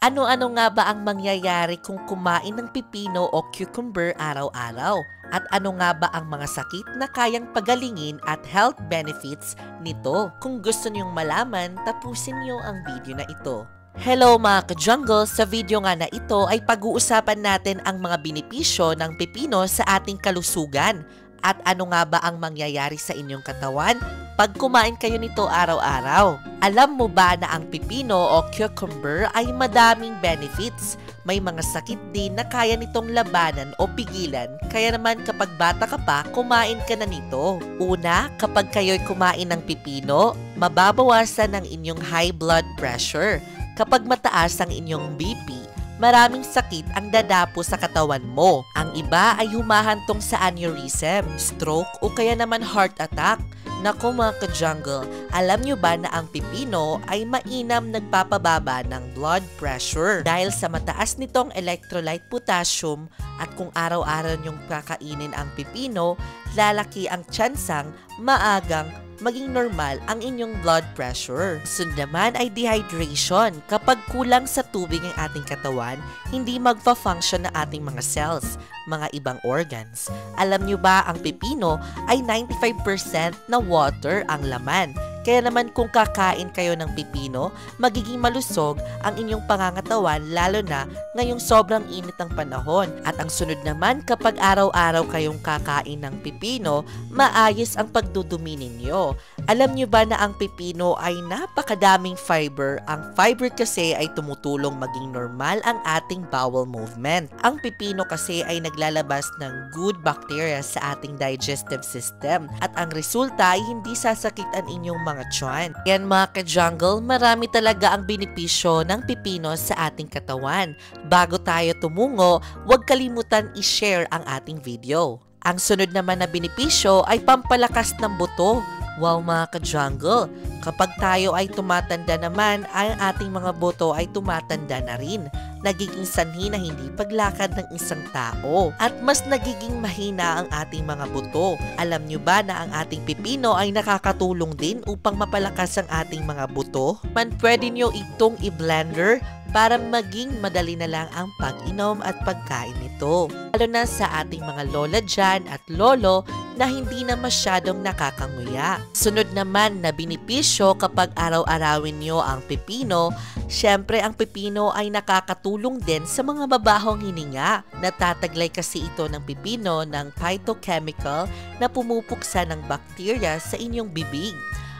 Ano-ano nga ba ang mangyayari kung kumain ng pipino o cucumber araw-araw? At ano nga ba ang mga sakit na kayang pagalingin at health benefits nito? Kung gusto niyong malaman, tapusin niyo ang video na ito. Hello mga ka-jungle! Sa video nga na ito ay pag-uusapan natin ang mga benepisyo ng pipino sa ating kalusugan. At ano nga ba ang mangyayari sa inyong katawan pag kumain kayo nito araw-araw? Alam mo ba na ang pipino o cucumber ay madaming benefits? May mga sakit din na kaya nitong labanan o pigilan, kaya naman kapag bata ka pa, kumain ka na nito. Una, kapag kayo'y kumain ng pipino, mababawasan ang inyong high blood pressure. Kapag mataas ang inyong BP, maraming sakit ang dadapo sa katawan mo. Ang iba ay humahantong sa aneurysm, stroke o kaya naman heart attack. Naku mga ka-jungle, alam nyo ba na ang pipino ay mainam nagpapababa ng blood pressure dahil sa mataas nitong electrolyte potassium at kung araw-araw nyong kakainin ang pipino, lalaki ang tsansang maagang maging normal ang inyong blood pressure. Sunod naman ay dehydration. Kapag kulang sa tubig ang ating katawan, hindi magfa-function na ating mga cells, mga ibang organs. Alam nyo ba ang pipino ay 95% na water ang laman. Kaya naman kung kakain kayo ng pipino, magiging malusog ang inyong pangangatawan lalo na ngayong sobrang init ng panahon. At ang sunod naman, kapag araw-araw kayong kakain ng pipino, maayos ang pagdudumi ninyo. Alam nyo ba na ang pipino ay napakadaming fiber? Ang fiber kasi ay tumutulong maging normal ang ating bowel movement. Ang pipino kasi ay naglalabas ng good bacteria sa ating digestive system at ang resulta ay hindi sasakit ang inyong mga tiyan. Yan mga ka-jungle, marami talaga ang benepisyo ng pipino sa ating katawan. Bago tayo tumungo, huwag kalimutan i-share ang ating video. Ang sunod naman na benepisyo ay pampalakas ng buto. Wow mga ka-jungle, kapag tayo ay tumatanda naman, ang ating mga buto ay tumatanda na rin. Nagiging sanhi na hindi paglakad ng isang tao at mas nagiging mahina ang ating mga buto. Alam nyo ba na ang ating pipino ay nakakatulong din upang mapalakas ang ating mga buto? Pwede nyo itong i-blender para maging madali na lang ang pag-inom at pagkain nito. Lalo na sa ating mga lola dyan at lolo na hindi na masyadong nakakanguya. Sunod naman na benepisyo kapag araw-arawin nyo ang pipino, syempre ang pipino ay nakakatulong din sa mga mabahong hininga. Natataglay kasi ito ng pipino ng phytochemical na pumupuksa ng bakterya sa inyong bibig.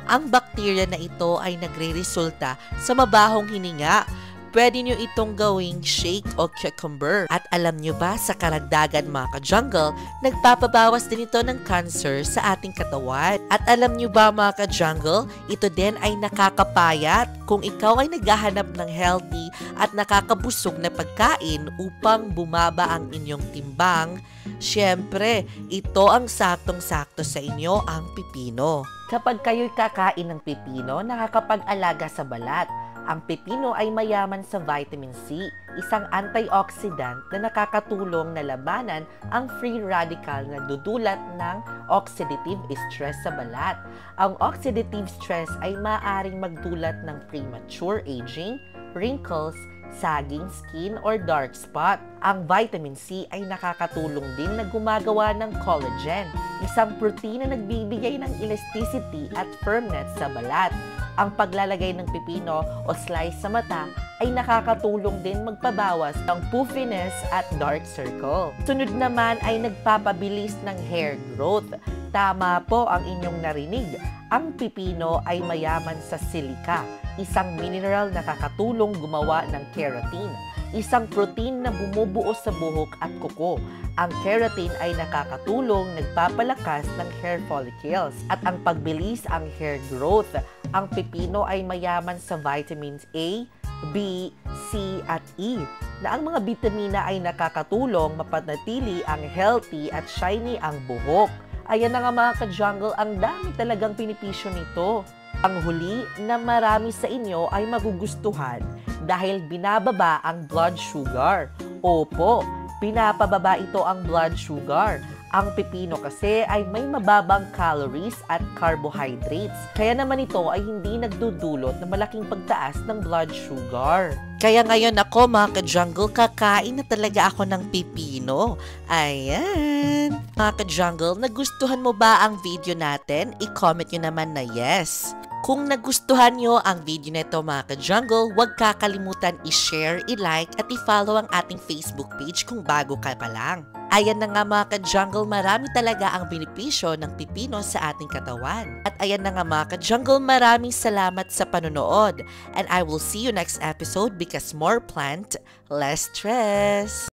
Ang bakterya na ito ay nagre-resulta sa mabahong hininga. Pwede nyo itong gawing shake o cucumber. At alam nyo ba sa karagdagan mga ka-jungle, nagpapabawas din ito ng cancer sa ating katawan. At alam nyo ba mga ka-jungle, ito din ay nakakapayat kung ikaw ay naghahanap ng healthy at nakakabusog na pagkain upang bumaba ang inyong timbang. Siyempre, ito ang saktong-sakto sa inyo, ang pipino. Kapag kayo'y kakain ng pipino, nakakapag-alaga sa balat. Ang pipino ay mayaman sa vitamin C, isang antioxidant na nakakatulong na labanan ang free radical na nagdudulot ng oxidative stress sa balat. Ang oxidative stress ay maaaring magdulot ng premature aging, wrinkles, sagging skin or dark spot. Ang vitamin C ay nakakatulong din na gumagawa ng collagen, isang protein na nagbibigay ng elasticity at firmness sa balat. Ang paglalagay ng pipino o slice sa mata ay nakakatulong din magpabawas ng puffiness at dark circle. Sunod naman ay nagpapabilis ng hair growth. Tama po ang inyong narinig. Ang pipino ay mayaman sa silica, isang mineral na nakakatulong gumawa ng keratin, isang protein na bumubuo sa buhok at kuko. Ang keratin ay nakakatulong nagpapalakas ng hair follicles at ang pagbilis ang hair growth. Ang pipino ay mayaman sa vitamins A, B, C at E na ang mga bitamina ay nakakatulong mapanatili ang healthy at shiny ang buhok. Ayan na nga mga ka-jungle, ang dami talagang benepisyo nito. Ang huli na marami sa inyo ay magugustuhan dahil binababa ang blood sugar. Opo, pinapababa ito ang blood sugar. Ang pipino kasi ay may mababang calories at carbohydrates. Kaya naman ito ay hindi nagdudulot ng malaking pagtaas ng blood sugar. Kaya ngayon ako mga ka-jungle, kakain na talaga ako ng pipino. Ayan! Mga ka-jungle, nagustuhan mo ba ang video natin? I-comment nyo naman na yes. Kung nagustuhan nyo ang video nito mga ka-jungle, huwag kakalimutan i-share, i-like at i-follow ang ating Facebook page kung bago ka pa lang. Ayan na nga mga ka-jungle, marami talaga ang benepisyo ng pipino sa ating katawan. At ayan na nga mga ka-jungle, maraming salamat sa panonood. And I will see you next episode because more plant, less stress.